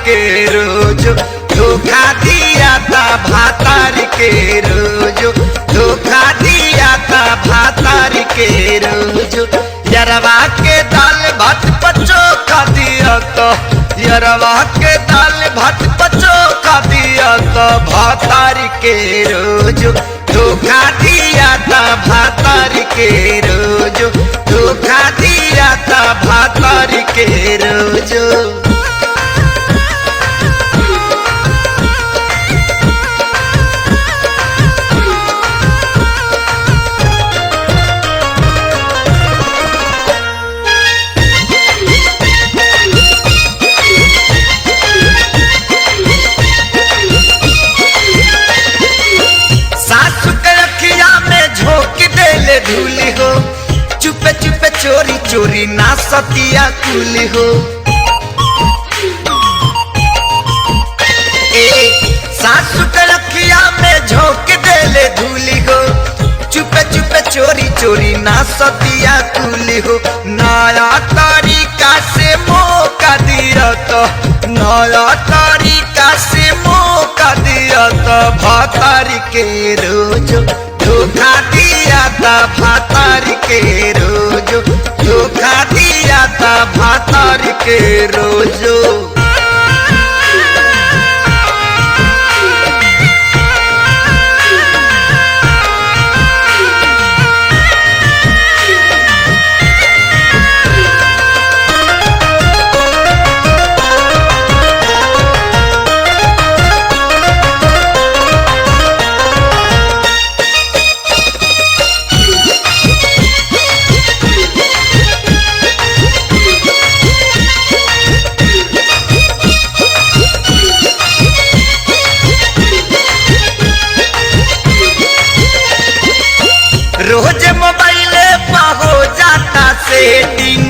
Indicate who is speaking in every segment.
Speaker 1: के रोज धोखा दिया था भातार के रोज धोखा दिया था भातार के रोज यरवा के दाल भात पचो खा दिया तो यरवा के दाल भात पचो खा दिया तो भातार के रोज धोखा दिया था भातार के रोज धोखा दिया था भातार के रोज। धूली हो चुपे चुपे चोरी चोरी ना सतिया कुली हो सासु के रखिया में झोंक देले धूली हो चुपे चुपे चोरी चोरी ना सतिया कुली हो नया तरीका से मौका दिया तो नया तरीका से मौका दिया तो भातार के रोज धोखा दिया था भातार के रोज धोखा दिया था भातार के रोज। रोज मोबाइल हो जाता सेटिंग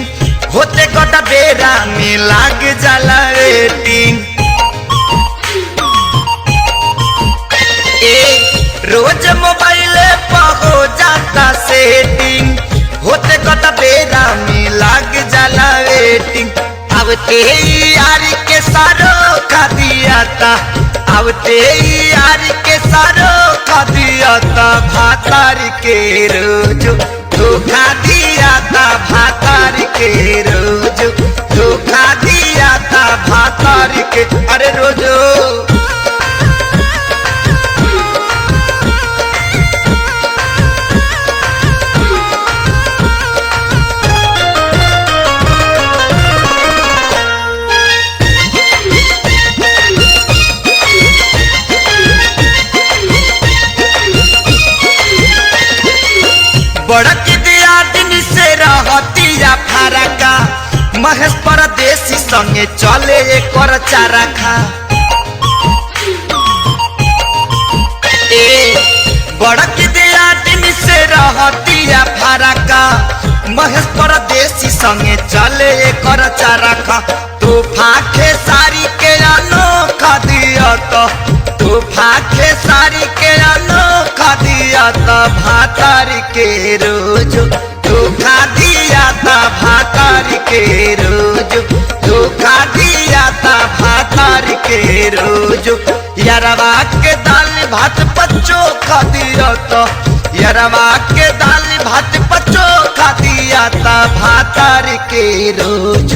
Speaker 1: होते गोटा बेरा में लाग जाला रेटिंग रोज मोबाइल हो जाता सेटिंग होते गोटा बेरा में लाग जाला रेटिंग अब ते यार के सारो खा दिया था अब ते यार के सारो खा दिया था भातार के रोज धोखा दिया था भातार के रोज धोखा दिया था भातार के अरे रोजो। बड़क दिया दिन से रहतिया फरका महेश परदेसी संगे चले कर चारा खा बड़क दिया दिन से रहतिया फरका महेश परदेसी संगे चले कर चारा खा तो फाखे सारी के अनोखा दिया तो फाखे सारी के अनोखा दिया था भातार के रोज धोखा दिया था भातार के रोज धोखा दिया था भातार के रोज यरवा के दाल भात पचो खा दिया तो यरवा के दाल भात पचो खा दिया था भातार के रोज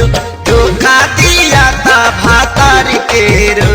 Speaker 1: धोखा दिया था भातार के रोज।